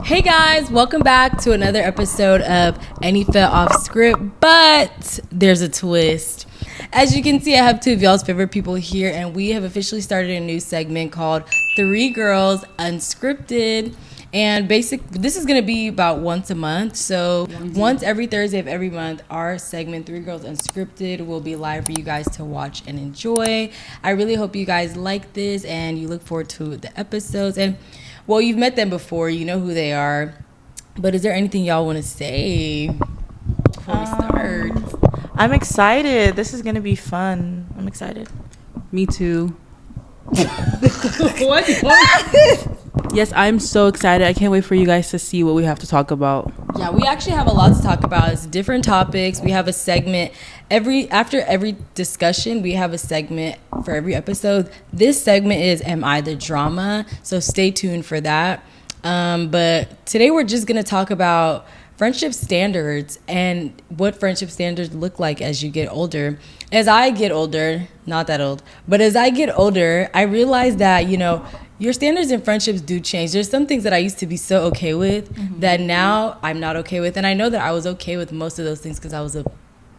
Hey guys, welcome back to another episode of Any Fell Off Script, but there's a twist. As you can see, I have two of y'all's favorite people here, and we have officially started a new segment called Three Girls Unscripted. And this is going to be about once a month. So once every Thursday of every month, our segment, Three Girls Unscripted, will be live for you guys to watch and enjoy. I really hope you guys like this and you look forward to the episodes. And, well, you've met them before. You know who they are. But is there anything y'all want to say before we start? I'm excited. This is going to be fun. I'm excited. Me too. What? Yes, I'm so excited. I can't wait for you guys to see what we have to talk about. Yeah, we actually have a lot to talk about. It's different topics. We have a segment after every discussion. We have a segment for every episode. This segment is Am I the Drama? So stay tuned for that. But today we're just going to talk about friendship standards and what friendship standards look like as you get older. As I get older, not that old, but as I get older, I realize that, your standards in friendships do change. There's some things that I used to be so okay with that now I'm not okay with. And I know that I was okay with most of those things because I was a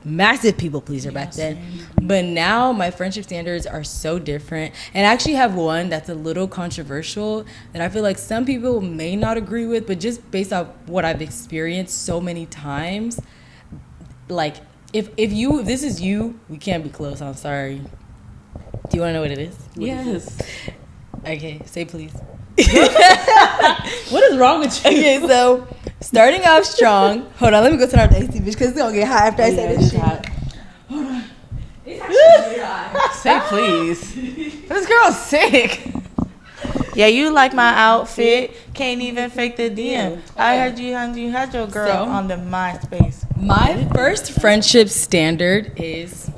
massive people pleaser back then. But now my friendship standards are so different. And I actually have one that's a little controversial that I feel like some people may not agree with, but just based off what I've experienced so many times, like if this is you, we can't be close. I'm sorry. Do you want to know what it is? Yes. Okay, say please. What is wrong with you? Okay, so starting off strong. Hold on, let me go turn off the AC, bitch, because it's gonna get hot after I say this shit. Hot. Hold on. It's actually hot. Say please. This girl's sick. Yeah, you like my outfit. Can't even fake the DM. I heard you had your girl on the MySpace. My first friendship standard is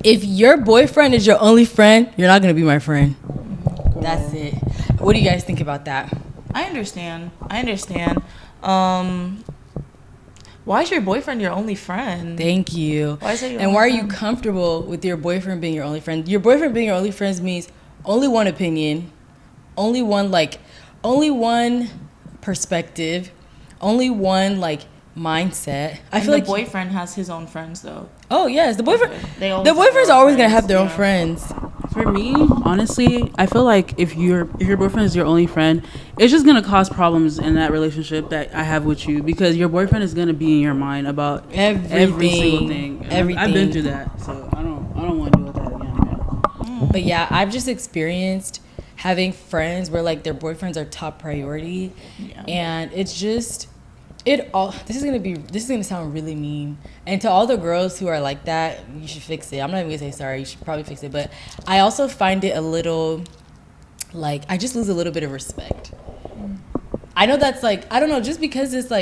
if your boyfriend is your only friend, you're not gonna be my friend. That's it. What do you guys think about that? I understand. Why is your boyfriend your only friend? Thank you. Why is it your and only why are friend? you comfortable with your boyfriend being your only friend? Your boyfriend being your only friend means only one opinion, only one perspective, only one mindset. I feel like the boyfriend has his own friends though. Oh yes, the boyfriend. The boyfriend's always gonna have their own friends. For me, honestly, I feel like if your boyfriend is your only friend, it's just gonna cause problems in that relationship that I have with you because your boyfriend is gonna be in your mind about every single thing. Everything. I've been through that, so I don't want to deal with that again. But yeah, I've just experienced having friends where their boyfriends are top priority, and it's just. This is gonna sound really mean, and to all the girls who are like that, you should fix it. I'm not even gonna say sorry. You should probably fix it, but I also find it a little I just lose a little bit of respect. I know that's I don't know, just because it's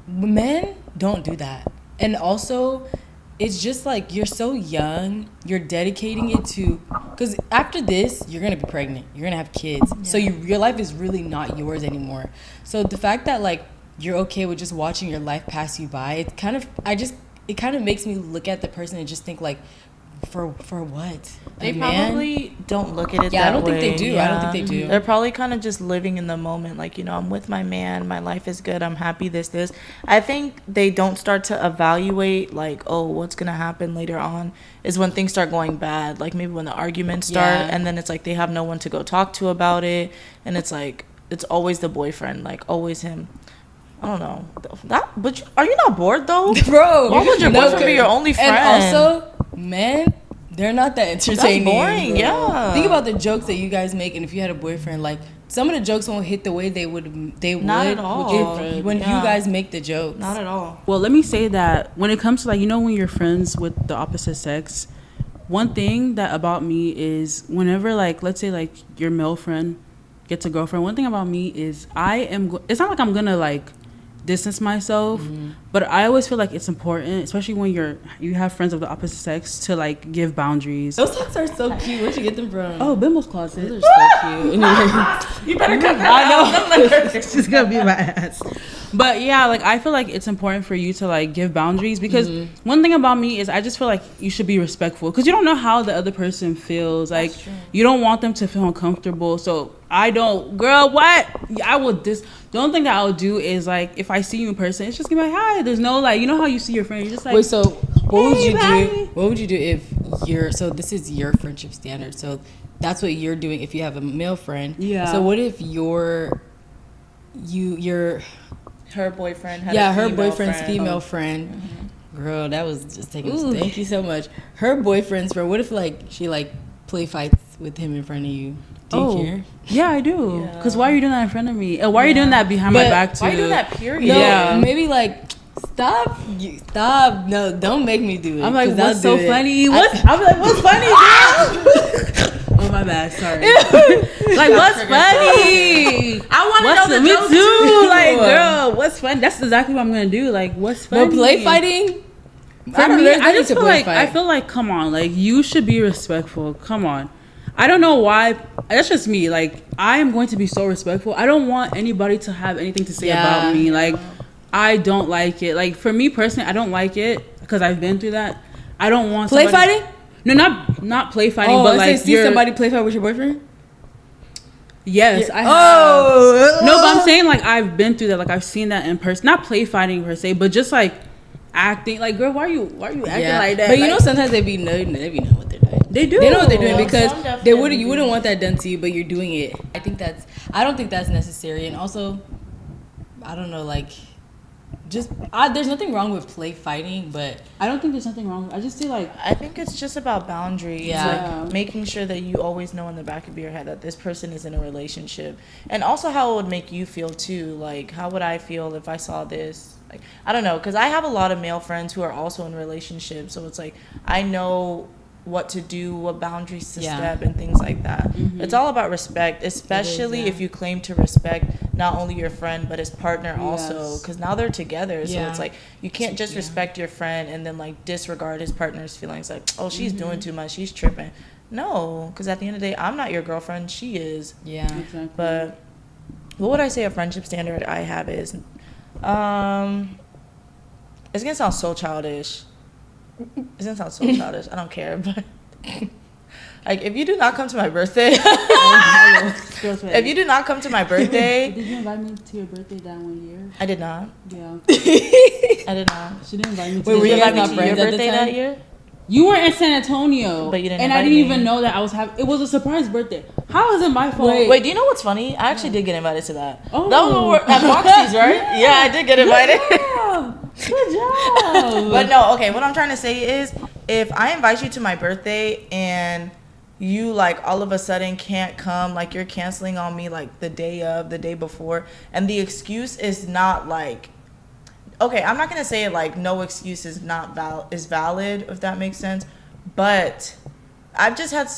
men don't do that, and also it's just you're so young, you're dedicating it to, because after this you're gonna be pregnant, you're gonna have kids, so your life is really not yours anymore. So the fact that you're okay with just watching your life pass you by, it kind of makes me look at the person and just think for what? They probably don't look at it that way. I don't think they do. I don't think they do. They're probably kind of just living in the moment. I'm with my man. My life is good. I'm happy, this. I think they don't start to evaluate, what's going to happen later on is when things start going bad. Maybe when the arguments start, and then it's they have no one to go talk to about it. And it's it's always the boyfriend, always him. I don't know. But are you not bored, though? Bro. Why would your boyfriend be your only friend? And also, men, they're not that entertaining. That's boring, yeah. Think about the jokes that you guys make, and if you had a boyfriend, some of the jokes won't hit the way they would not at all. when you guys make the jokes. Not at all. Well, let me say that when it comes to when you're friends with the opposite sex, one thing that about me is whenever let's say your male friend gets a girlfriend, one thing about me is it's not I'm gonna distance myself, but I always feel it's important, especially when you have friends of the opposite sex, to give boundaries. Those socks are so cute. Where'd you get them from? Oh, Bimbo's closet. Those are so cute. You better cut that out. I know. She's gonna be my ass. But yeah, I feel it's important for you to give boundaries because one thing about me is I just feel you should be respectful because you don't know how the other person feels. You don't want them to feel uncomfortable. So I don't, girl, what? I will The only thing that I'll do is like if I see you in person, it's just gonna be like hi. There's no like, you know how you see your friend, you're just like. Wait, so what would you bye. do? What would you do if this is your friendship standard? So that's what you're doing if you have a male friend. Yeah. So what if her boyfriend had her boyfriend's female friend. Mm-hmm. Girl, that was just taking. Thank you so much. Her boyfriend's friend. What if like she like play fights with him in front of you? Do you care? Yeah, I do. Because why are you doing that in front of me? And why are you doing that behind my back too? Why are you doing that? Period. No, maybe like stop. No, don't make me do it. I'm like, what's so funny? I'm like, what's funny? Oh my bad, sorry. Like, what's funny? I want to know the me joke too. Like, girl, what's funny? That's exactly what I'm gonna do. Like, what's funny? But play fighting. For me, I just feel like come on, like you should be respectful. Come on. I don't know why. That's just me. Like, I am going to be so respectful. I don't want anybody to have anything to say about me. Like, I don't like it. Like, for me personally, I don't like it because I've been through that. I don't want play fighting. No, not play fighting, but like see somebody play fight with your boyfriend. Yes, I have. No, but I'm saying like I've been through that. Like I've seen that in person. Not play fighting per se, but just like acting. Like, girl, why are you acting like that? But you like, know, sometimes they know what they're doing. They do. They know what they're doing because you wouldn't want that done to you, but you're doing it. I don't think that's necessary, and also, I don't know, like. There's nothing wrong with play fighting, but I don't think there's nothing wrong. I just feel like I think it's just about boundaries. Yeah. Like making sure that you always know in the back of your head that this person is in a relationship, and also how it would make you feel too. Like, how would I feel if I saw this? Like, I don't know, because I have a lot of male friends who are also in relationships, so it's like I know what to do, what boundaries to step, and things like that. Mm-hmm. It's all about respect, especially if you claim to respect not only your friend but his partner also, because now they're together. So it's like you can't just respect your friend and then like disregard his partner's feelings. Like, oh, she's doing too much, she's tripping. No, because at the end of the day, I'm not your girlfriend, she is. Yeah, exactly. But what would I say a friendship standard I have is? It's gonna sound so childish. It's gonna sound so childish. I don't care, but like if you do not come to my birthday, if you do not come to my birthday, did you invite me to your birthday that 1 year? I did not. Yeah, I did not. She didn't invite me. Wait, were you invite me to your birthday that year? You were in San Antonio, but you didn't. And I didn't even know that I was having. It was a surprise birthday. How is it my fault? Wait, do you know what's funny? I actually did get invited to that. Oh, that was at Moxie's, right? Yeah, I did get invited. Good job. But no, okay. What I'm trying to say is, if I invite you to my birthday and you like all of a sudden can't come, like you're canceling on me like the day before, and the excuse is not like. Okay, I'm not gonna say it like no excuse is not is valid, if that makes sense. But I've just had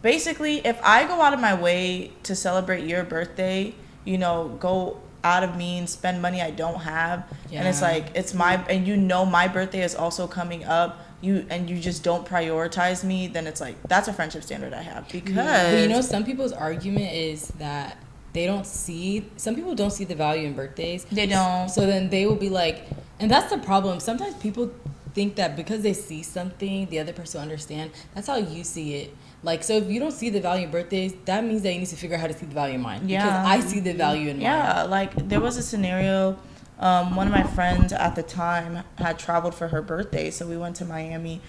basically, if I go out of my way to celebrate your birthday, you know, go out of means, spend money I don't have, and it's like it's my, and you know my birthday is also coming up, you just don't prioritize me, then it's like that's a friendship standard I have. Because well, you know, some people's argument is that some people don't see the value in birthdays. They don't. So then they will be like, and that's the problem. Sometimes people think that because they see something, the other person will understand. That's how you see it. Like, so if you don't see the value in birthdays, that means that you need to figure out how to see the value in mine. Yeah. Because I see the value in mine. Yeah, like there was a scenario, one of my friends at the time had traveled for her birthday, so we went to Miami.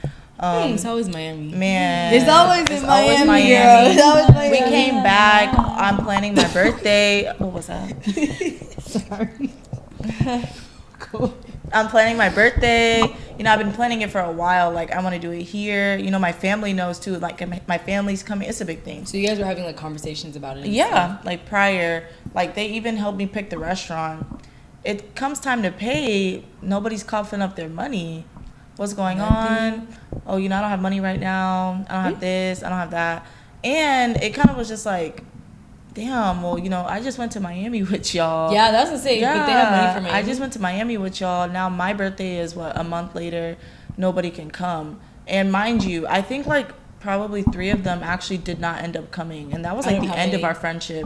It's always Miami. Man, it's always Miami. Girl. It's always Miami. We came back. I'm planning my birthday. What was that? Sorry. Cool. I'm planning my birthday. You know, I've been planning it for a while. Like, I want to do it here. You know, my family knows too. Like, my family's coming. It's a big thing. So you guys were having like conversations about it? Yeah, like prior. Like, they even helped me pick the restaurant. It comes time to pay. Nobody's coughing up their money. What's going on? Oh, you know, I don't have money right now. I don't have this. I don't have that. And it kind of was just like, damn, well, you know, I just went to Miami with y'all. Yeah, that's the same. Yeah, but they have money for Miami. I just went to Miami with y'all. Now my birthday is, a month later. Nobody can come. And mind you, I think like probably 3 of them actually did not end up coming. And that was like the end of our friendship.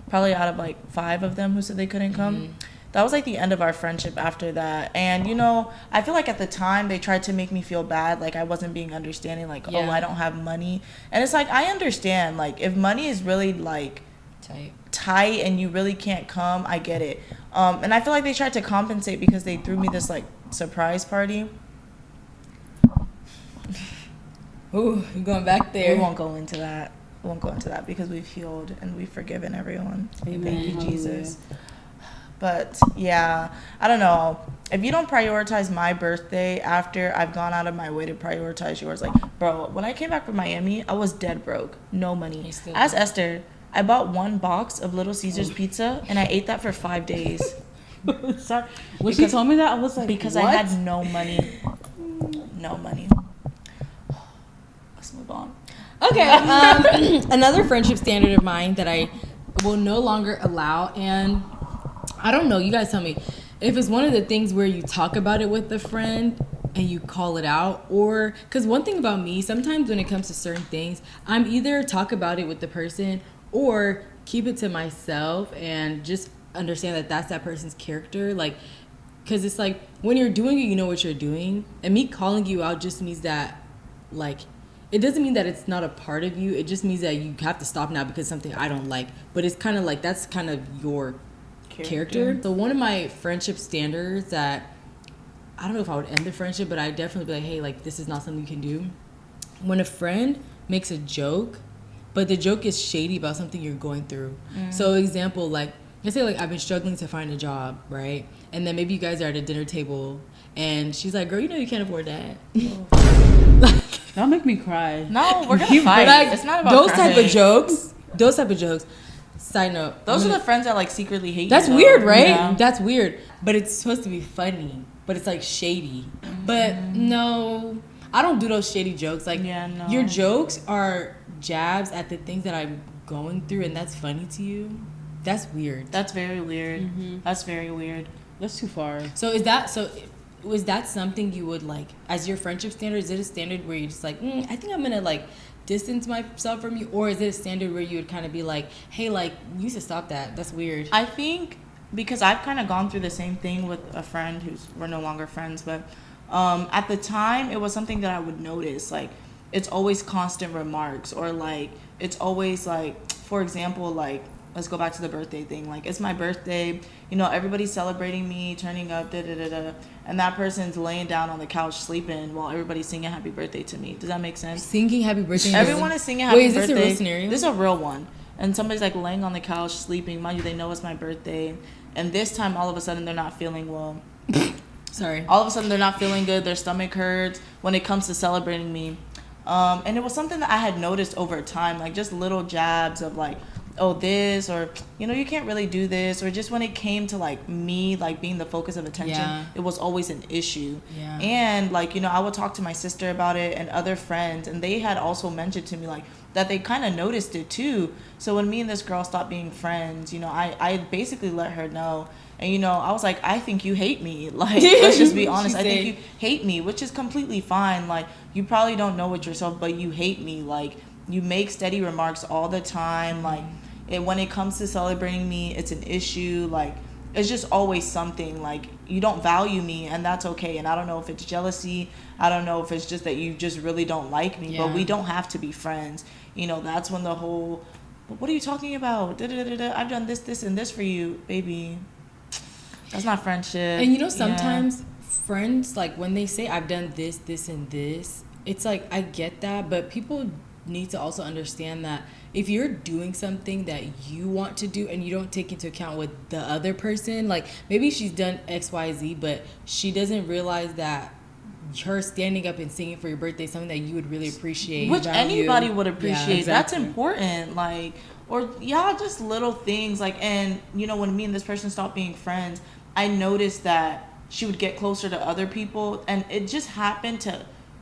Probably out of like 5 of them who said they couldn't come. Mm-hmm. That was like the end of our friendship after that. And, you know, I feel like at the time they tried to make me feel bad. Like I wasn't being understanding. Like, oh, I don't have money. And it's like, I understand. Like, if money is really like tight and you really can't come, I get it. And I feel like they tried to compensate because they threw me this like surprise party. Ooh, you're going back there. We won't go into that. Because we've healed and we've forgiven everyone. Amen. Thank you, Jesus. But yeah, I don't know. If you don't prioritize my birthday after I've gone out of my way to prioritize yours, like, bro, when I came back from Miami, I was dead broke, no money. As Esther, I bought 1 box of Little Caesars pizza and I ate that for 5 days. Sorry. When she told me that, I was like, because what? I had no money. No money. Let's move on. Okay. Another friendship standard of mine that I will no longer allow, and I don't know, you guys tell me, if it's one of the things where you talk about it with a friend and you call it out, or, because one thing about me, sometimes when it comes to certain things, I'm either talk about it with the person or keep it to myself and just understand that that's that person's character. Like, because it's like, when you're doing it, you know what you're doing. And me calling you out just means that, like, it doesn't mean that it's not a part of you. It just means that you have to stop now because something I don't like. But it's kind of like, that's kind of your character. So one of my friendship standards that, I don't know if I would end the friendship, but I definitely be like, hey, like, this is not something you can do. When a friend makes a joke, but the joke is shady about something you're going through. So example, like, let's say like I've been struggling to find a job, right? And then maybe you guys are at a dinner table and she's like, girl, you know you can't afford that. That'll make me cry. No, we're gonna fight. Like, it's not about those crying. Those type of jokes. Side note. Those are the friends that like secretly hate That's you. That's weird, right? Yeah. That's weird. But it's supposed to be funny. But it's like shady. But no, I don't do those shady jokes. Like, your jokes are jabs at the things that I'm going through, and that's funny to you. That's weird. That's very weird. That's very weird. That's too far. So was that something you would like as your friendship standard? Is it a standard where you're just like, I think I'm gonna like distance myself from you, or is it a standard where you would kind of be like, hey, like, you used to stop that, that's weird? I think because I've kind of gone through the same thing with a friend we're no longer friends, but at the time it was something that I would notice, like, it's always constant remarks, or like it's always like, for example, like, let's go back to the birthday thing. Like, it's my birthday, you know, everybody's celebrating me, turning up, and that person's laying down on the couch sleeping while everybody's singing happy birthday to me. Does that make sense? Singing happy birthday? Everyone is singing happy birthday. Wait, is this a real scenario? This is a real one. And somebody's like laying on the couch sleeping. Mind you, they know it's my birthday. And this time, all of a sudden, they're not feeling well. Sorry. All of a sudden, they're not feeling good. Their stomach hurts when it comes to celebrating me. And it was something that I had noticed over time, like just little jabs of like, oh, this, or, you know, you can't really do this, or just when it came to like me, like being the focus of attention, it was always an issue. And like, you know, I would talk to my sister about it and other friends, and they had also mentioned to me like that they kind of noticed it too. So when me and this girl stopped being friends, you know, I basically let her know. And, you know, I was like, I think you hate me. Like, let's just be honest. I think you hate me, which is completely fine. Like, you probably don't know it yourself, but you hate me. Like, you make steady remarks all the time. Like, when it comes to celebrating me, it's an issue. Like, it's just always something. Like, you don't value me, and that's okay. And I don't know if it's jealousy. I don't know if it's just that you just really don't like me. But we don't have to be friends. You know, that's when the whole, what are you talking about? I've done this, and this for you, baby. That's not friendship. And you know, sometimes friends, like, when they say I've done this, and this, it's like, I get that, but people need to also understand that if you're doing something that you want to do and you don't take into account what the other person, like, maybe she's done XYZ, but she doesn't realize that her standing up and singing for your birthday is something that you would really appreciate. Which anybody would appreciate. Yeah, exactly. That's important. Like, or just little things. Like, and, you know, when me and this person stopped being friends, I noticed that she would get closer to other people, and it just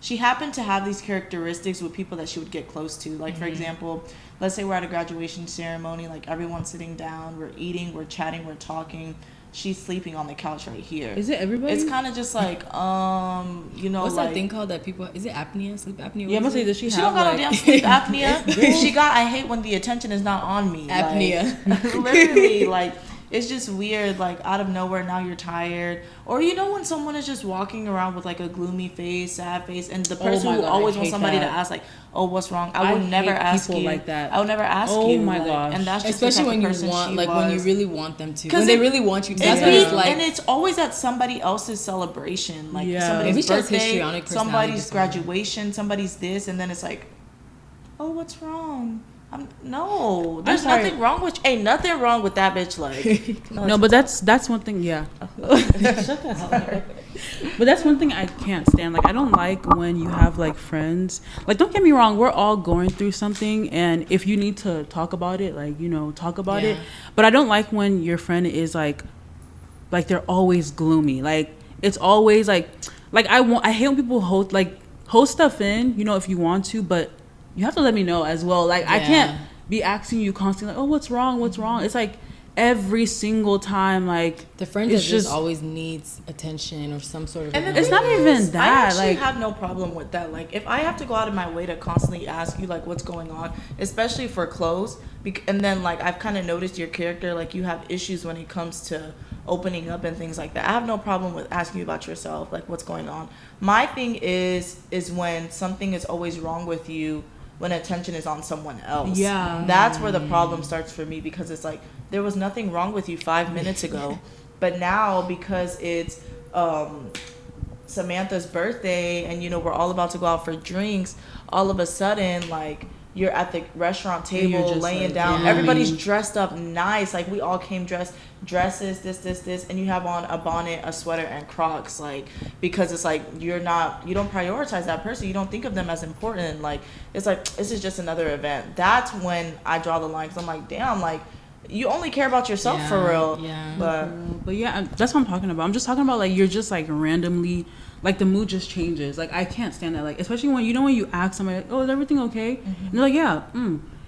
she happened to have these characteristics with people that she would get close to. Like, for example, let's say we're at a graduation ceremony, like, everyone's sitting down, we're eating, we're chatting, we're talking. She's sleeping on the couch right here. Is it everybody? It's kind of just like, you know, what's like, that thing called that people, is it apnea? Sleep apnea? Yeah, I'm gonna say, does she don't got no damn sleep apnea. I hate when the attention is not on me. Apnea. Like, literally, like, it's just weird, like out of nowhere now you're tired, or you know when someone is just walking around with like a gloomy face, sad face, and the person who always wants somebody to ask like, oh, what's wrong? I would never ask you like that. I would never ask you. Oh my gosh. And that's just especially when you want, like when you really want them to, when they really want you to. And it's always at somebody else's celebration, like somebody's birthday, somebody's graduation, somebody's this, and then it's like, oh, what's wrong? No, there's nothing wrong with. Ain't nothing wrong with that bitch. Like no, but that's one thing. Yeah. But that's one thing I can't stand. Like I don't like when you have like friends. Like don't get me wrong, we're all going through something, and if you need to talk about it, like talk about it. But I don't like when your friend is like they're always gloomy. Like it's always like I hate when people hold stuff in. If you want to, but you have to let me know as well. Like I can't be asking you constantly, like, oh, what's wrong? It's like every single time, like the friend that just always needs attention or some sort of. And it's not even that. I actually have no problem with that. Like if I have to go out of my way to constantly ask you like what's going on, especially for clothes, and then like I've kind of noticed your character, like you have issues when it comes to opening up and things like that. I have no problem with asking you about yourself, like what's going on. My thing is when something is always wrong with you when attention is on someone else. Yeah. That's where the problem starts for me, because it's like there was nothing wrong with you 5 minutes ago, but now because it's Samantha's birthday and we're all about to go out for drinks, all of a sudden like you're at the restaurant table laying down. Everybody's dressed up nice. Like we all came dresses, this, and you have on a bonnet, a sweater, and Crocs. Like because it's like you don't prioritize that person. You don't think of them as important. Like it's like this is just another event. That's when I draw the line, because I'm like, damn, like you only care about yourself for real. Yeah. But yeah, that's what I'm talking about. I'm just talking about like you're just like randomly. Like the mood just changes. Like I can't stand that. Like especially when you ask somebody, like, "Oh, is everything okay?" And they're like, "Yeah."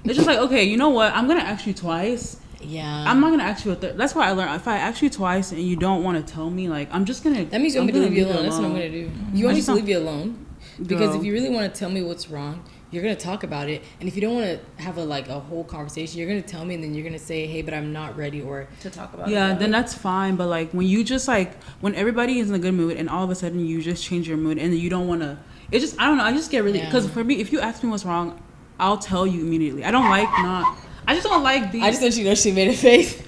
It's just like, okay, you know what? I'm gonna ask you twice. Yeah. I'm not gonna ask you a third. That's why I learned. If I ask you twice and you don't want to tell me, like I'm just gonna. That means you want me to leave you alone. That's what I'm gonna do. You want me to leave you alone? Because if you really want to tell me what's wrong, you're going to talk about it. And if you don't want to have a whole conversation, you're going to tell me, and then you're going to say, hey, but I'm not ready or to talk about it. Yeah, then that's fine. But like when you just when everybody is in a good mood and all of a sudden you just change your mood and you don't want to, it just, I don't know. I just get really, because for me, if you ask me what's wrong, I'll tell you immediately. I don't like I just don't like these. I just want you to know she made a face.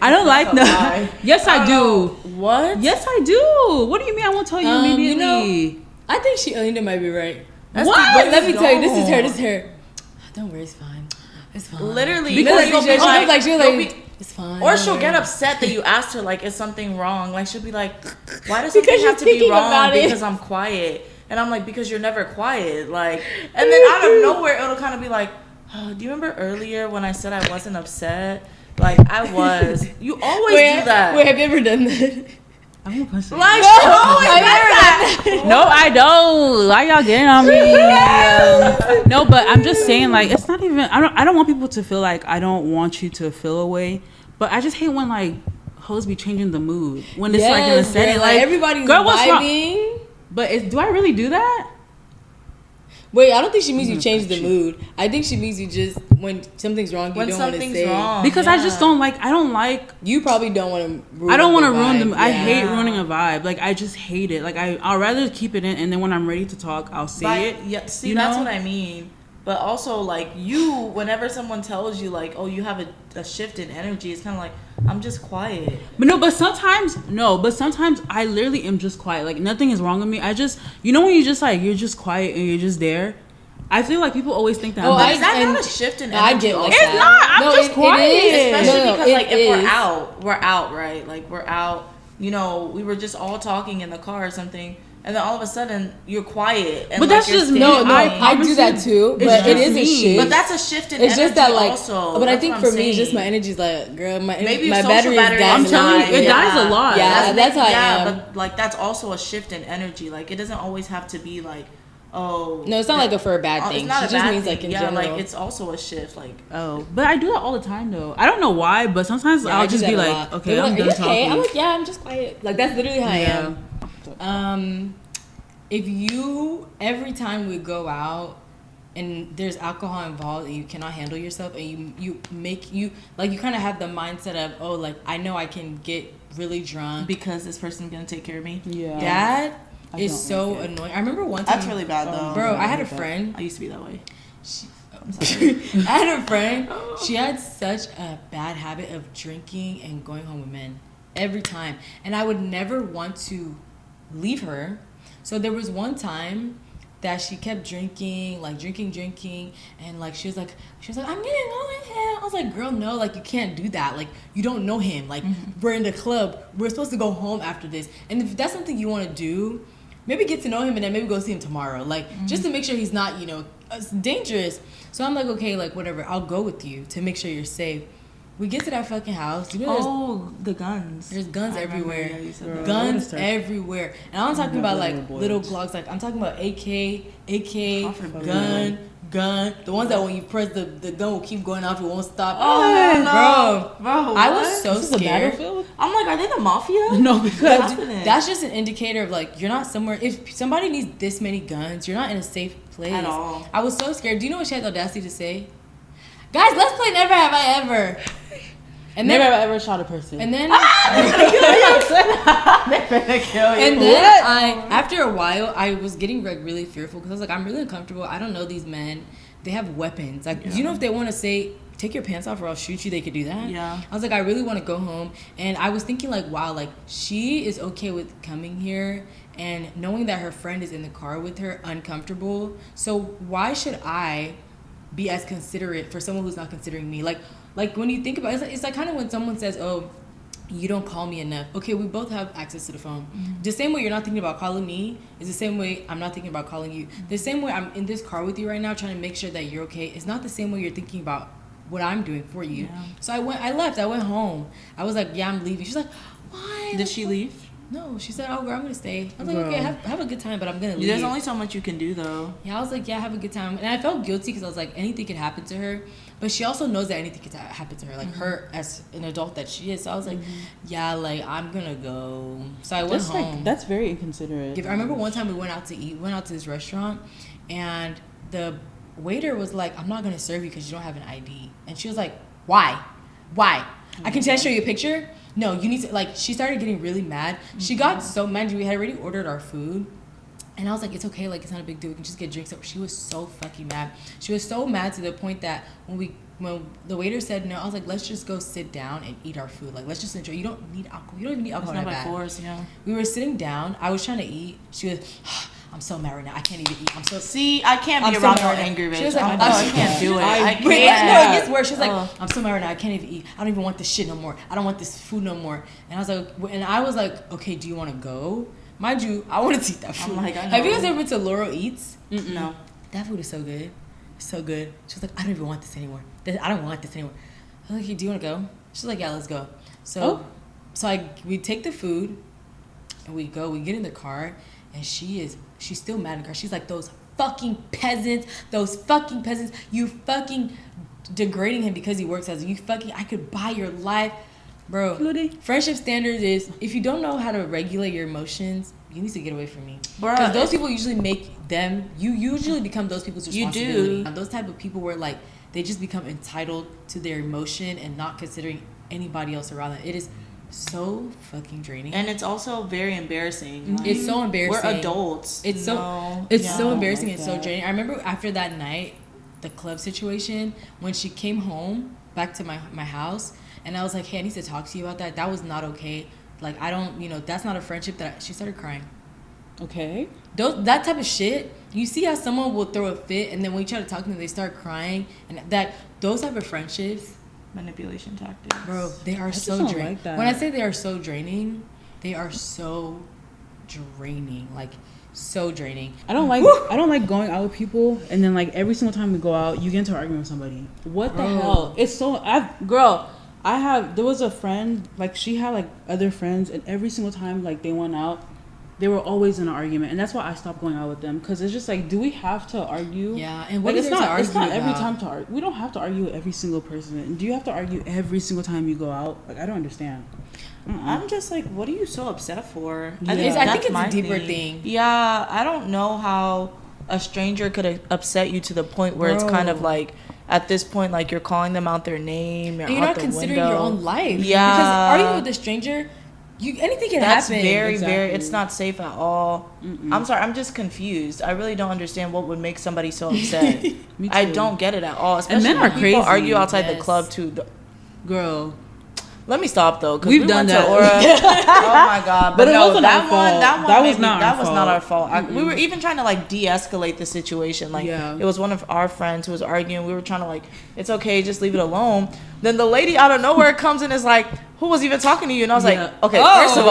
I don't like Yes, I do. What? Yes, I do. What do you mean I won't tell you immediately? I think Oyinda might be right. What? But let me tell you, this is her. Don't worry, it's fine. It's fine. Literally. Because she'll it's fine. Or she'll get upset that you asked her, like, is something wrong? Like, she'll be like, why does something have to be wrong because I'm quiet? And I'm like, because you're never quiet. Like, and then out of nowhere, it'll kind of be like, oh, do you remember earlier when I said I wasn't upset? Like, I was. You always do that. Wait, have you ever done that? I'm gonna push it. Like, no, I don't. Why y'all getting on me? No, but I'm just saying, like, it's not even. I don't want people to feel like I don't want you to feel away. But I just hate when like hoes be changing the mood when it's like in a setting, like everybody's vibing. But do I really do that? Wait, I don't think she means you change the mood. I think she means you just, when something's wrong, you don't want to say wrong. Because I just don't like, you probably don't want to ruin I don't want to ruin the them. I hate ruining a vibe. Like, I just hate it. Like, I'll rather keep it in, and then when I'm ready to talk, I'll say it. Yeah, see, that's what I mean. But also, like, whenever someone tells you, like, oh, you have a shift in energy, it's kind of like, I'm just quiet. But sometimes I literally am just quiet. Like, nothing is wrong with me. I just, when you just, like, you're just quiet and you're just there. I feel like people always think that. Is that not a shift in energy? I get like it's that. Not. I'm just quiet. Especially because, like, if we're out, right? Like, we're out. We were just all talking in the car or something. And then all of a sudden, you're quiet. And but that's just me. I do that too. But it is a shift. But that's a shift in energy. It's just that, like, also. But I think for me, it's just my energy's like, girl, my battery is dying. I'm telling you, it dies a lot. Yeah, that's how I am. But, like, that's also a shift in energy. Like, it doesn't always have to be, like, oh. No, it's not like for a bad thing. It's not she just means, like, in general. Like, it's also a shift. Like, oh. But I do that all the time, though. I don't know why, but sometimes I'll just be like, okay, I'm done talking. I'm like, yeah, I'm just quiet. Like, that's literally how I am. If you, every time we go out, and there's alcohol involved and you cannot handle yourself, and you kind of have the mindset of, oh, like, I know I can get really drunk because this person's gonna take care of me. Yeah. That is so annoying. I remember one time. That's really bad though. Bro, I had a friend. I used to be that way. I'm sorry. I had a friend. She had such a bad habit of drinking and going home with men every time, and I would never want to leave her. So there was one time that she kept drinking, like drinking, and like she was like, I'm gonna go with him. I was like, girl, no, like, you can't do that. Like, you don't know him. Like, we're in the club. We're supposed to go home after this. And if that's something you want to do, maybe get to know him and then maybe go see him tomorrow. Like, just to make sure he's not, dangerous. So I'm like, okay, like, whatever. I'll go with you to make sure you're safe. We get to that fucking house. The guns. There's guns everywhere. Yeah, guns everywhere. And I'm not talking about like little Glocks. Like, I'm talking about AK, gun. The ones that when you press the gun will keep going off. It won't stop. Oh, no. Bro, I was so scared. I'm like, are they the mafia? No, because that's just an indicator of, like, you're not somewhere. If somebody needs this many guns, you're not in a safe place. At all. I was so scared. Do you know what she had the audacity to say? Guys, let's play Never Have I Ever. And never have I ever shot a person. And then They're gonna kill you. And then after a while, I was getting really fearful because I was like, I'm really uncomfortable. I don't know these men. They have weapons. Like, do you know if they want to say, take your pants off or I'll shoot you, they could do that? Yeah. I was like, I really want to go home. And I was thinking, like, wow, like, she is okay with coming here and knowing that her friend is in the car with her, uncomfortable. So why should I be as considerate for someone who's not considering me? Like when you think about it, it's like kind of when someone says, oh, you don't call me enough. Okay, we both have access to the phone. The same way you're not thinking about calling me is the same way I'm not thinking about calling you. The same way I'm in this car with you right now trying to make sure that you're okay is not the same way you're thinking about what I'm doing for you. Yeah. So I left. I went home. I was like, yeah, I'm leaving. She's like, why? Did she leave? No, she said, oh, girl, I'm going to stay. I was like, okay, have a good time, but I'm going to leave. There's only so much you can do, though. Yeah, I was like, yeah, have a good time. And I felt guilty because I was like, anything could happen to her. But she also knows that anything could happen to her, like her as an adult that she is. So I was like, yeah, like, I'm going to go. So I went home. Like, that's very inconsiderate. I remember one time we went out to eat. We went out to this restaurant, and the waiter was like, I'm not going to serve you because you don't have an ID. And she was like, why? I can show you a picture? No, you need to, like, she started getting really mad. She got so mad. We had already ordered our food. And I was like, it's okay. Like, it's not a big deal. We can just get drinks. She was so fucking mad. She was so mad to the point that when the waiter said no, I was like, let's just go sit down and eat our food. Like, let's just enjoy. You don't need alcohol. You don't even need alcohol. It's not by force, yeah. We were sitting down. I was trying to eat. She was, I'm so mad right now. I can't even eat. I can't be around no angry bitch. She was like, I can't do it. I can't. No, it gets worse. She was like, I'm so mad right now. I can't even eat. I don't even want this shit no more. I don't want this food no more. And I was like, okay, do you want to go? Mind you, I wanted to eat that food. Have you guys ever been to Laurel Eats? No. That food is so good. It's so good. She was like, I don't even want this anymore. I don't want this anymore. I was like, do you want to go? She's like, yeah, let's go. So we take the food and we go. We get in the car and she's still mad in the car. She's like, those fucking peasants, you fucking degrading him because he works as I could buy your life. Bro, friendship standards is, if you don't know how to regulate your emotions, you need to get away from me. Because those people usually you usually become those people's responsibility. You do. Those type of people where, like, they just become entitled to their emotion and not considering anybody else around them. It is so fucking draining. And it's also very embarrassing. Like, it's so embarrassing. We're adults. It's so embarrassing and so draining. I remember after that night, the club situation, when she came home back to my house, and I was like, hey, I need to talk to you about that. That was not okay. Like, I don't, that's not a friendship she started crying. Okay. That type of shit, you see how someone will throw a fit, and then when you try to talk to them, they start crying. And those type of friendships. Manipulation tactics. Bro, they are so draining. Like, when I say they are so draining, they are so draining. Like, so draining. I don't like going out with people, and then, like, every single time we go out, you get into an argument with somebody. What the hell? It's so... there was a friend, like, she had, like, other friends, and every single time, like, they went out, they were always in an argument, and that's why I stopped going out with them, because it's just like, do we have to argue? Yeah, and what is there to argue It's not about? Every time to argue. We don't have to argue with every single person. Do you have to argue every single time you go out? Like, I don't understand. I'm just like, what are you so upset for? Yeah. I think it's a deeper thing. Yeah, I don't know how a stranger could upset you to the point where it's kind of like, at this point, like, you're calling them out their name. You're not considering your own life. Yeah. Because arguing with a stranger, anything can happen. That's very, very, it's not safe at all. I'm sorry, I'm just confused. I really don't understand what would make somebody so upset. I don't get it at all. Especially and men are when crazy. people argue outside the club, too. Girl. Let me stop though, because we've done that. Oh my god! But it wasn't our fault. That was not our fault. We were even trying to like de-escalate the situation. Like it was one of our friends who was arguing. We were trying to like, it's okay, just leave it alone. Then the lady out of nowhere comes and is like, "Who was even talking to you?" And I was like, "Okay, first of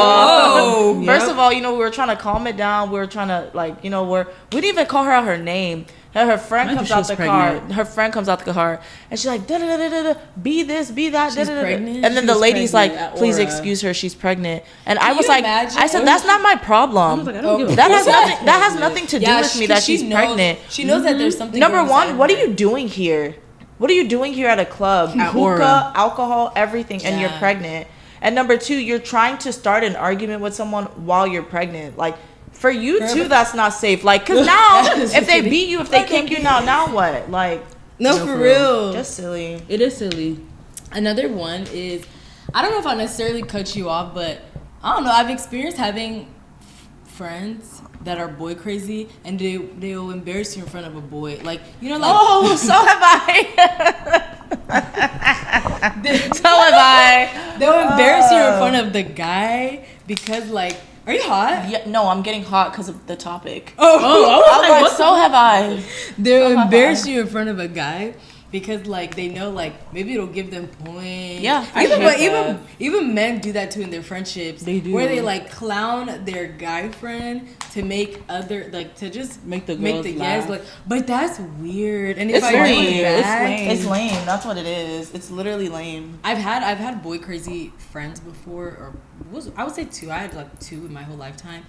all, you know, we were trying to calm it down. We were trying to like, you know, we didn't even call her out her name. Her friend comes out the car. Her friend comes out the car, and she's like, da da da da da, be this, be that. She's pregnant. And then the lady's like, please excuse her, she's pregnant. And I was like, I said, that's not my problem. That has nothing to do with me that she's pregnant. She knows that there's something. Number one, what are you doing here? What are you doing here at a club? Hookah, alcohol, everything, and you're pregnant. And number two, you're trying to start an argument with someone while you're pregnant, like. For you too, that's not safe. Like, cause now if they beat you, if they kick you, now what? Like, no, for real, just silly. It is silly. Another one is, I don't know if I'll necessarily cut you off, but I don't know. I've experienced having friends that are boy crazy, and they'll embarrass you in front of a boy. Like, you know, like so have I. So have I. They'll embarrass you in front of the guy because like. Are you hot? Yeah, no, I'm getting hot because of the topic. I'm like, so have I. They'll embarrass you in front of a guy because, like, they know, like, maybe it'll give them points. Yeah, even men do that too in their friendships. They do. Where they like clown their guy friend to make to just make the girls laugh. Like, but that's weird. And it's lame. It's lame. That's what it is. It's literally lame. I've had boy crazy friends before, or I would say two. I had like two in my whole lifetime,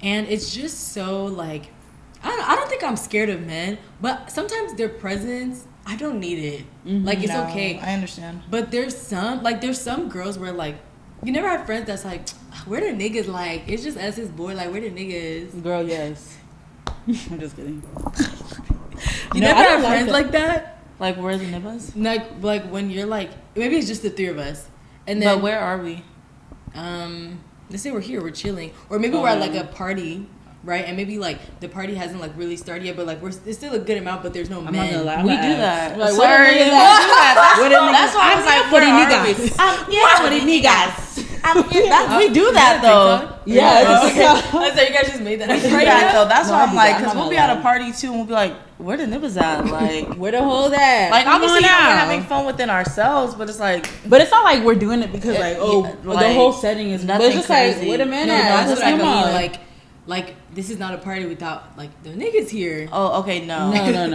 and it's just so like I don't think I'm scared of men, but sometimes their presence. I don't need it. Like, it's okay. I understand. But there's some girls where, like, you never had friends that's like, where the niggas, like, it's just us as boy, like, where the niggas? Girl, yes. I'm just kidding. You never had friends like that? Like, where's the niggas? Like, when you're, like, maybe it's just the three of us. And then, but where are we? Let's say we're here, we're chilling. Or maybe we're at, like, a party. Right, and maybe like the party hasn't like really started yet, but like it's still a good amount, but there's no men. Not gonna lie, we do that. Like, sorry, we do that. That's why I was like, what do you guys? We do that though. Yeah, so you guys just made that. We do that though. That's why I'm like, because we'll be at a party too, and we'll be like, where the niggas at? Like, where the hole at? Like, obviously, we're having fun within ourselves, but it's like, but it's not like we're doing it because like, the whole setting is nothing. But it's just crazy. Like, where the man at? That's what I mean. Like, this is not a party without, like, the niggas here. Oh, okay, no.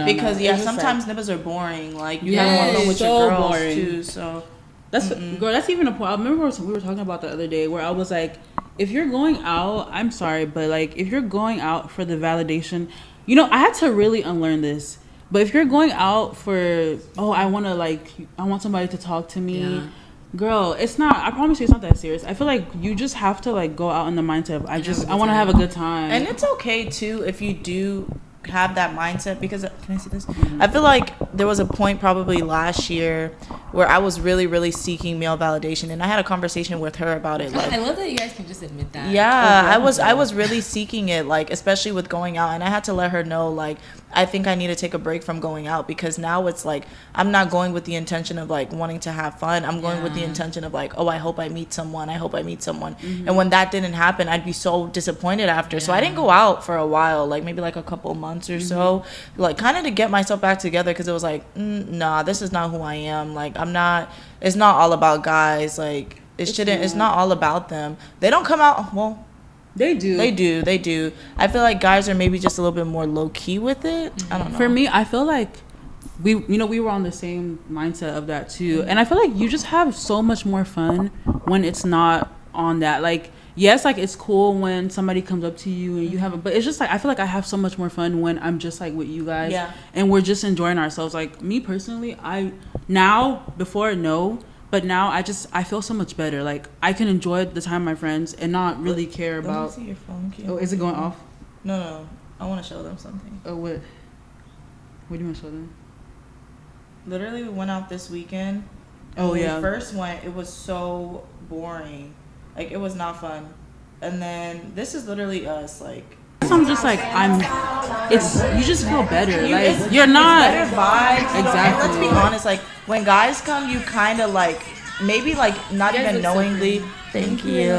Because, sometimes niggas are boring. Like, you have more fun with so your girls, boring. too, so. That's girl, that's even a point. I remember we were talking about the other day where I was like, if you're going out, I'm sorry, but, like, if you're going out for the validation, you know, I had to really unlearn this. But if you're going out for, I want somebody to talk to me. Yeah. Girl, it's not. I promise you, it's not that serious. I feel like you just have to like go out in the mindset of I want to have a good time. And it's okay too if you do have that mindset, because can I see this? I feel like there was a point probably last year where I was really, really seeking male validation, and I had a conversation with her about it. Like, I love that you guys can just admit that. Yeah, I was really seeking it, like, especially with going out, and I had to let her know, like, I think I need to take a break from going out, because now it's like I'm not going with the intention of like wanting to have fun. I'm going with the intention of like, I hope I meet someone. And when that didn't happen, I'd be so disappointed after. So I didn't go out for a while, like maybe like a couple months or so, like kind of to get myself back together, because it was like, nah, this is not who I am. Like, I'm not. It's not all about guys. Like, it's not all about them. They don't come out. Well, They do. I feel like guys are maybe just a little bit more low key with it. I don't know. For me, I feel like we were on the same mindset of that too. And I feel like you just have so much more fun when it's not on that. Like, yes, like it's cool when somebody comes up to you and you have but it's just like I feel like I have so much more fun when I'm just like with you guys. Yeah. And we're just enjoying ourselves. Like, me personally, but now I feel so much better. Like, I can enjoy the time with my friends and not really care about. Let me see your phone. Oh, is it going off? No. I want to show them something. Oh, what? What do you want to show them? Literally, we went out this weekend. And when we first went, it was so boring. Like, it was not fun. And then this is literally us. Like, I'm just like, you just feel better. Like, you're not. It's better vibes. Exactly. And let's be honest, like, when guys come, you kind of like, maybe like not even knowingly. Thank you.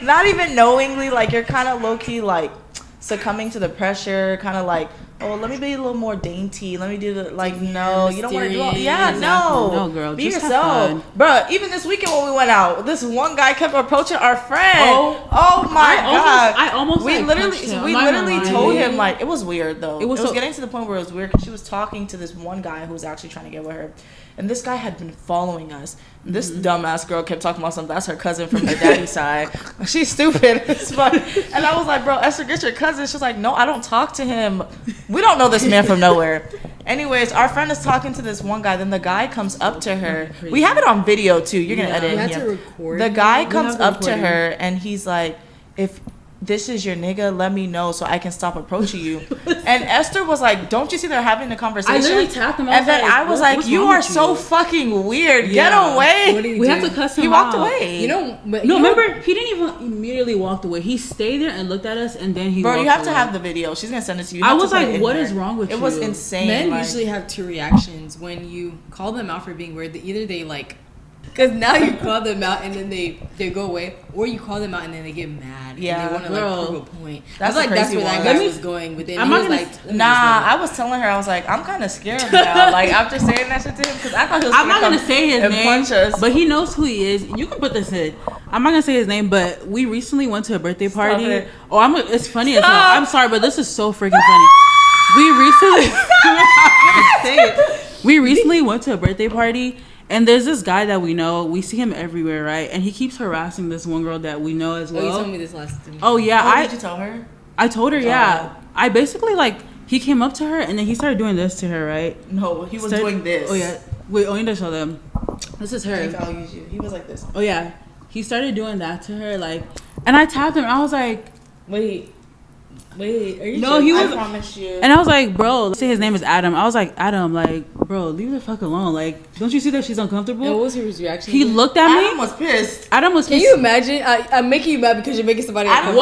Not even knowingly, like, you're kind of low-key, like, succumbing to the pressure, kind of like, oh, let me be a little more dainty. Let me do the, like, no, you don't want to do all, no, girl, be just yourself. Bruh, even this weekend when we went out, this one guy kept approaching our friend. Oh my God. I almost we literally told him, like, it was weird, though. It was getting to the point where it was weird because she was talking to this one guy who was actually trying to get with her. And this guy had been following us. This dumbass girl kept talking about something. That's her cousin from her daddy's side. She's stupid as fuck. And I was like, bro, Esther, get your cousin. She was like, no, I don't talk to him. We don't know this man from nowhere. Anyways, our friend is talking to this one guy. Then the guy comes up to her. We have it on video, too. You're going to edit it. You have to record. The guy comes up to her, and he's like, if this is your nigga, let me know so I can stop approaching you. And Esther was like, don't you see they're having a conversation? I literally tapped him. And then I was like, you are so fucking weird. Get away. We have to cuss him out. He walked away. Remember, he didn't even immediately walk away. He stayed there and looked at us, and then he walked away. You have to have the video. She's going to send it to you. I was like, what is wrong with you? It was insane. Men usually have two reactions when you call them out for being weird. Either they like, because now you call them out and then they go away, or you call them out and then they get mad. Yeah, and they want to like prove a point. That's where that guy was going with it. I was telling her, I was like, I'm kind of scared now. Like, after saying that shit to him, because I thought he was I'm not gonna say his name, punch us. But he knows who he is. You can put this in. I'm not gonna say his name, but we recently went to a birthday party. It's funny as hell. I'm sorry, but this is so freaking funny. We recently went to a birthday party. And there's this guy that we know. We see him everywhere, right? And he keeps harassing this one girl that we know as well. Oh, you told me this last time. Oh, yeah. Did you tell her? I told her, yeah. I basically, like, he came up to her, and then he started doing this to her, right? No, he was doing this. Oh, yeah. Wait, Oyinda, show them. This is her. I'll use you. He was like this. Oh, yeah. He started doing that to her, like... And I tapped him. I was like, wait, are you sure? I promise you. And I was like, bro, say his name is Adam. I was like, Adam, like, bro, leave the fuck alone. Like, don't you see that she's uncomfortable? And what was his reaction? He looked at me. Adam was pissed. Can you imagine? I'm making you mad because you're making somebody uncomfortable.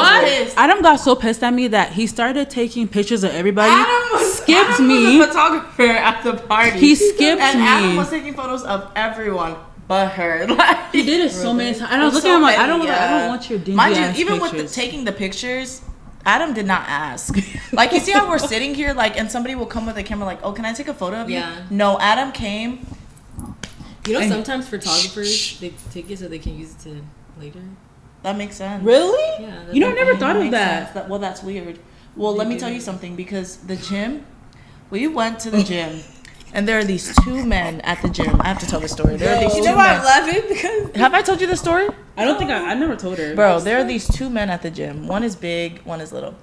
Adam got so pissed at me that he started taking pictures of everybody. Adam was a photographer at the party. He skipped me. And Adam was taking photos of everyone but her. Like, he did it so many times. And I was looking at him like, I don't want your dingy ass even pictures. with taking the pictures, Adam did not ask. Like, you see how we're sitting here, like, and somebody will come with a camera, like, oh, can I take a photo of you? Yeah. No, Adam came. You know, sometimes photographers, they take it so they can use it to later. That makes sense. Really? Yeah. You know, I never thought of that. Well, that's weird. Well, let me tell you something, because the gym, we went to the gym, and there are these two men at the gym. I have to tell the story. There are these two men. I'm laughing because... Have I told you the story? I don't think I never told her. Bro, there are these two men at the gym. One is big, one is little.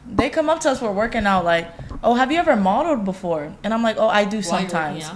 They come up to us, we're working out, like, oh, have you ever modeled before? And I'm like, oh, I do sometimes.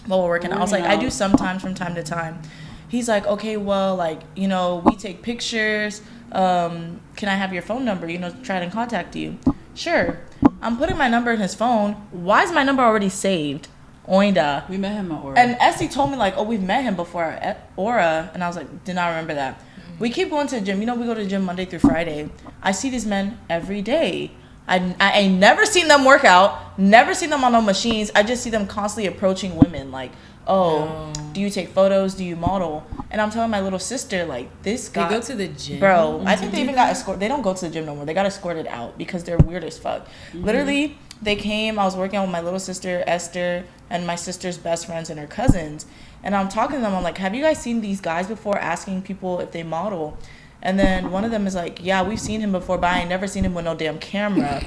While we're working out. I was like, I do sometimes from time to time. He's like, okay, well, like, you know, we take pictures. Can I have your phone number? You know, try to contact you. Sure. I'm putting my number in his phone. Why is my number already saved? Oyinda. We met him at Aura. And Essie told me, like, oh, we've met him before at Aura. And I was like, did not remember that. We keep going to the gym. You know, we go to the gym Monday through Friday. I see these men every day. I ain't never seen them work out. Never seen them on no machines. I just see them constantly approaching women. Like, oh, do you take photos? Do you model? And I'm telling my little sister, like, this guy. They go to the gym? Bro, I think they even got escorted. They don't go to the gym no more. They got escorted out because they're weird as fuck. Literally, they came. I was working out with my little sister, Esther, and my sister's best friends and her cousins. And I'm talking to them. I'm like, have you guys seen these guys before, asking people if they model? And then one of them is like, yeah, we've seen him before, but I ain't never seen him with no damn camera.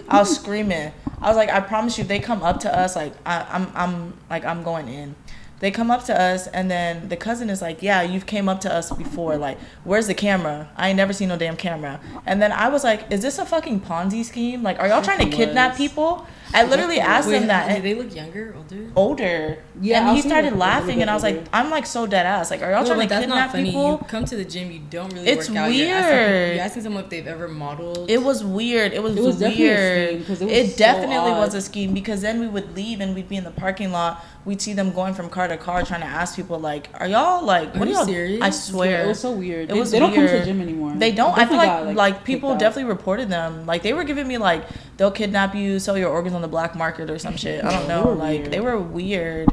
I was screaming. I was like, I promise you, if they come up to us, like, I'm going in. They come up to us, and then the cousin is like, yeah, you've came up to us before. Like, where's the camera? I ain't never seen no damn camera. And then I was like, is this a fucking Ponzi scheme? Like, are y'all trying to kidnap people? I literally asked them that. Did they look younger, older? Older. Yeah, and he started laughing, and I was like, I'm like so dead ass. Like, are y'all trying to that's kidnap not funny. people? You come to the gym, you don't really It's work out. weird. You're asking someone if they've ever modeled. It was weird. It was definitely a weird. scheme, 'cause it was It so definitely odd. was a scheme, because then we would leave and we'd be in the parking lot. We'd see them going from car to car trying to ask people like, "Are y'all like? Are What are you y'all?" serious? I swear, It was so weird. It was they don't come to the weird. gym anymore. They don't. They I feel definitely like got, people kicked out. definitely reported them. Like they were giving me like they'll kidnap you, sell your organs on the black market or some shit. I don't know. Like they were weird.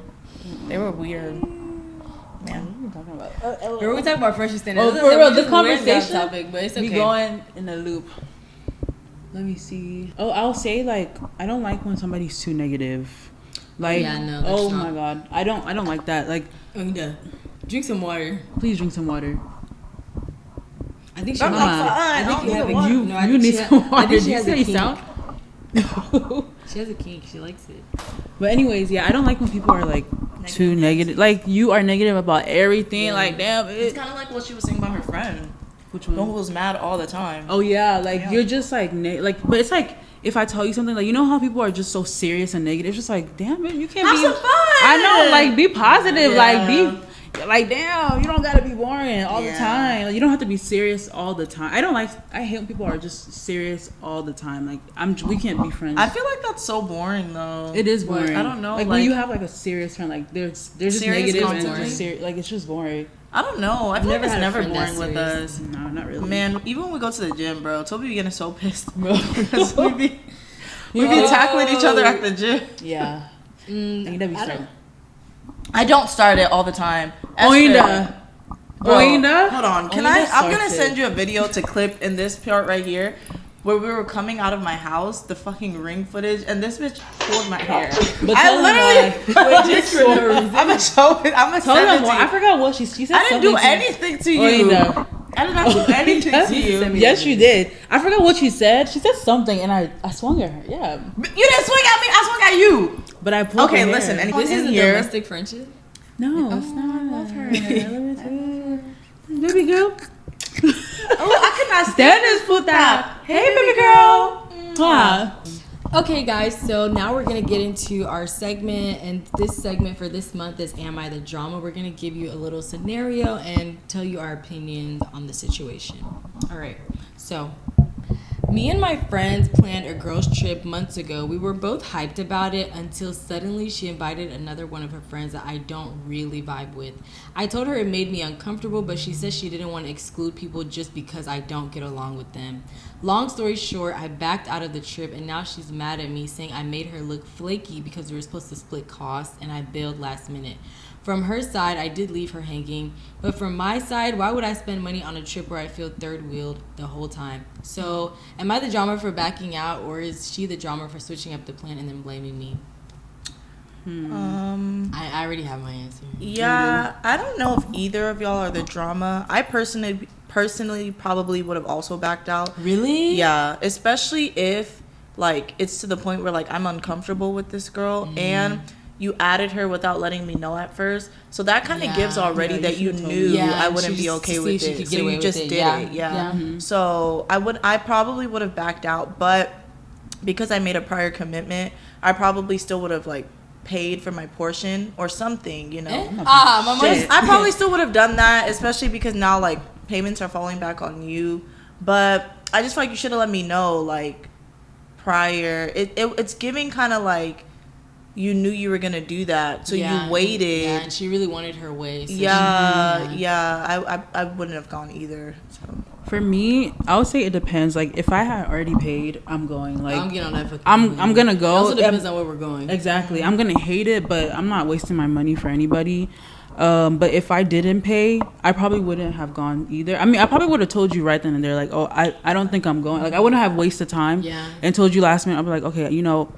They were weird. Man. We're talking about fresh standards. Oh, for real, the conversation topic, but it's okay. We going in a loop. Let me see. Oh, I'll say like I don't like when somebody's too negative. Like, Yeah, no, that's oh not- my god, I don't like that. Like, Oyinda, drink some water. please drink some water. I think she. I'm has- not fine. I think I you don't have need a water. You no, I you think need she some ha- water. I think Did she you has say a you kink. sound? She has a kink. She likes it. But anyways, yeah, I don't like when people are like too negative. Like you are negative about everything. Yeah. Like damn, It's kind of like what she was saying about her friend. which No one one? was mad all the time. Oh yeah, like Yeah. you're just like but it's like if I tell you something, like you know how people are just so serious and negative. It's just like damn it, you can't Have be. some fun. I know, like be positive, Yeah. like be. Like damn, you don't gotta be boring all the Yeah. time. Like, you don't have to be serious all the time. I hate when people are just serious all the time. Like we can't be friends. I feel like that's so boring though. It is But boring. I don't know. Like when you have like a serious friend, like they're just Serious negative and content. just serious. Like it's just boring. I don't know. I feel like never it's had a never friend that boring with serious. us. No, not really. Man, even when we go to the gym, bro, Toby be getting so pissed. Bro. Because we be tackling each other at the gym. Yeah. Mm, That be starting. I don't start it all the time. Oyinda. Bro, Oyinda? hold on. Can Oyinda I'm gonna starts send it. you a video to clip in this part right here, where we were coming out of my house, the fucking ring footage, and this bitch pulled my hair. But I tell them literally. why. Just for no reason. I'm gonna show it. I'm gonna Tell send them it more. to you. I forgot what she said. I didn't do something to- anything to you. Oyinda. I did not do anything to you. Yes, you did. I forgot what she said. She said something, and I swung at her. Yeah, You didn't swing at me. I swung at you. but I pulled. Okay, her hair. listen. Anyone This in is a here? domestic friendship. No, it's not. I love her. I love her too. Baby girl. Oh, I could not stand Dennis this put that. Hey, baby girl. Ah. Okay, guys, so now we're going to get into our segment, and this segment for this month is Am I the Drama? We're going to give you a little scenario and tell you our opinions on the situation. All right, so me and my friends planned a girls' trip months ago. We were both hyped about it until suddenly she invited another one of her friends that I don't really vibe with. I told her it made me uncomfortable, but she said she didn't want to exclude people just because I don't get along with them. Long story short, I backed out of the trip, and now she's mad at me saying I made her look flaky because we were supposed to split costs and I bailed last minute. From her side, I did leave her hanging, but from my side, why would I spend money on a trip where I feel third wheeled the whole time? So, am I the drama for backing out, or is she the drama for switching up the plan and then blaming me? I already have my answer. Yeah, I don't know if either of y'all are the drama. I personally probably would have also backed out. Really? Yeah, especially if like it's to the point where like I'm uncomfortable with this girl and you added her without letting me know at first. So that kind of Yeah. gives already Yeah, that you you should've told knew me. Yeah, I and wouldn't she be just- okay to see with if she it. could So get you away with just it. did Yeah. it. Yeah. Yeah. So I probably would have backed out, but because I made a prior commitment, I probably still would have like paid for my portion or something, you know. My money's I probably still would have done that, especially because now like payments are falling back on you. But I just feel like you should have let me know like prior. It's giving kind of like you knew you were gonna do that, so Yeah. you waited. Yeah, and she really wanted her way. So I wouldn't have gone either. So. For me, I would say it depends. Like if I had already paid, I'm going. Like I'm getting on that fucking I'm plane. gonna It go. also depends on where we're going. Exactly. I'm gonna hate it, but I'm not wasting my money for anybody. But if I didn't pay, I probably wouldn't have gone either. I mean, I probably would have told you right then and there, like, oh, I don't think I'm going. Like, I wouldn't have wasted time Yeah. and told you last minute. I'd be like, okay, you know,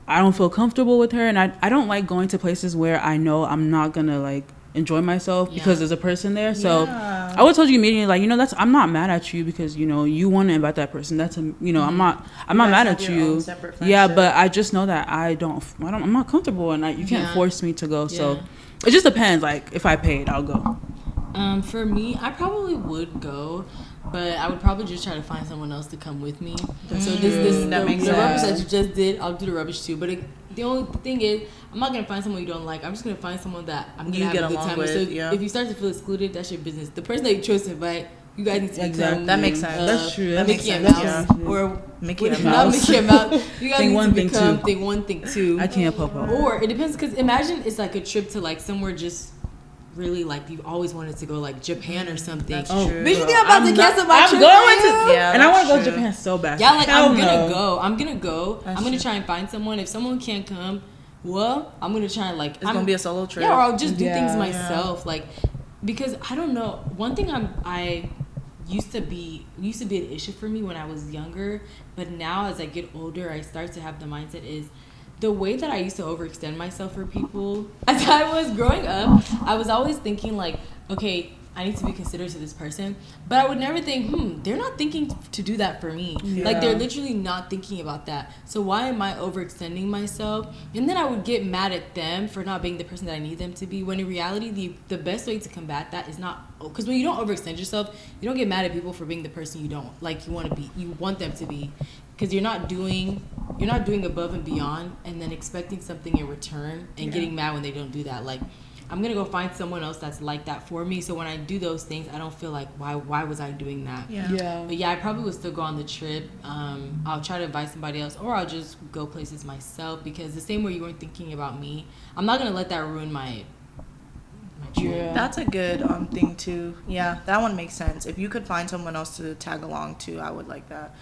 I don't feel comfortable with her, and I don't like going to places where I know I'm not gonna like enjoy myself Yeah. because there's a person there. So Yeah. I would told you immediately, like, you know, I'm not mad at you because, you know, you want to invite that person. That's a, you know, I'm not guys mad have at your you. own separate Yeah, friendship. but I just know that I'm not comfortable, and you can't Yeah. force me to go. So Yeah. It just depends. Like, if I paid, I'll go. For me, I probably would go, but I would probably just try to find someone else to come with me. So this That makes the rubbish sense. that you just did, I'll do the rubbish too. But the only thing is, I'm not gonna find someone you don't like. I'm just gonna find someone that I'm gonna You have get a good along time with, with. So yeah. if you start to feel excluded, that's your business. The person that you chose to invite, you guys need to Exactly. become That makes sense. That's true. That makes Mickey and sense, Mouse, yeah. or Mickey and not Mouse. Mickey and Mouse. You guys Thing need one, to thing become two. thing one, thing two. I can't popo. Or it depends, because imagine it's like a trip to like somewhere just really like you've always wanted to go, like Japan or something. That's Oh, true. Bitch, you think I'm about to cancel my trip? going for you? to. Yeah, And I want to go that's to true. Japan so bad. Yeah, like Hell I'm gonna no. go. I'm gonna go. That's I'm gonna true. try and find someone. If someone can't come, well, I'm gonna try and like. It's gonna be a solo trip. Yeah, or I'll just do Yeah. things myself. Like, because I don't know. One thing I used to be an issue for me when I was younger, but now as I get older, I start to have the mindset is the way that I used to overextend myself for people. As I was growing up, I was always thinking like, okay, I need to be considerate to this person, but I would never think, they're not thinking to do that for me. Yeah. Like, they're literally not thinking about that. So why am I overextending myself? And then I would get mad at them for not being the person that I need them to be, when in reality, the best way to combat that is not, because when you don't overextend yourself, you don't get mad at people for being the person you don't, like, you want to be, you want them to be. Because you're not doing above and beyond and then expecting something in return and getting mad when they don't do that. Like, I'm gonna go find someone else that's like that for me, so when I do those things, I don't feel like why was I doing that. Yeah. But yeah, I probably would still go on the trip. I'll try to invite somebody else, or I'll just go places myself, because the same way you weren't thinking about me, I'm not gonna let that ruin my trip. Yeah. That's a good thing too. Yeah, that one makes sense. If you could find someone else to tag along to, I would like that.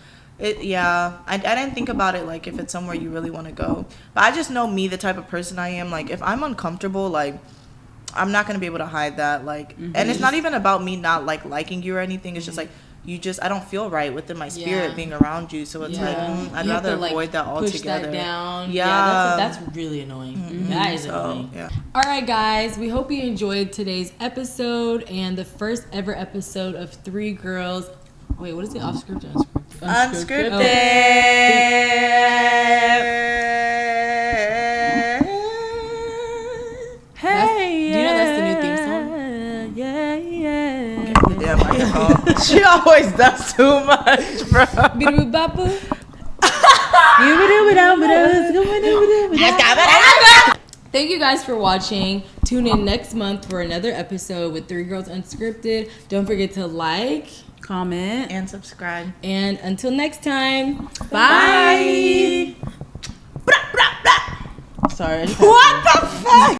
I didn't think about it like if it's somewhere you really want to go. But I just know me, the type of person I am. Like, if I'm uncomfortable, like, I'm not gonna be able to hide that. Like, and it's not even about me not like liking you or anything. It's just like I don't feel right within my spirit being around you. So it's like I'd You have rather to, like, avoid that push altogether. that down. Yeah. That's really annoying. That is annoying. Yeah. All right, guys. We hope you enjoyed today's episode and the first ever episode of Three Girls. Wait, what is it? Off script or unscripted? Hey, do you know that's the new theme song? Yeah, yeah. Yeah, microphone. She always does too much, bro. Bidu-bapu. Thank you guys for watching. Tune in next month for another episode with Three Girls Unscripted. Don't forget to like, Comment. And subscribe. and until next time, Bye. Sorry. What the fuck?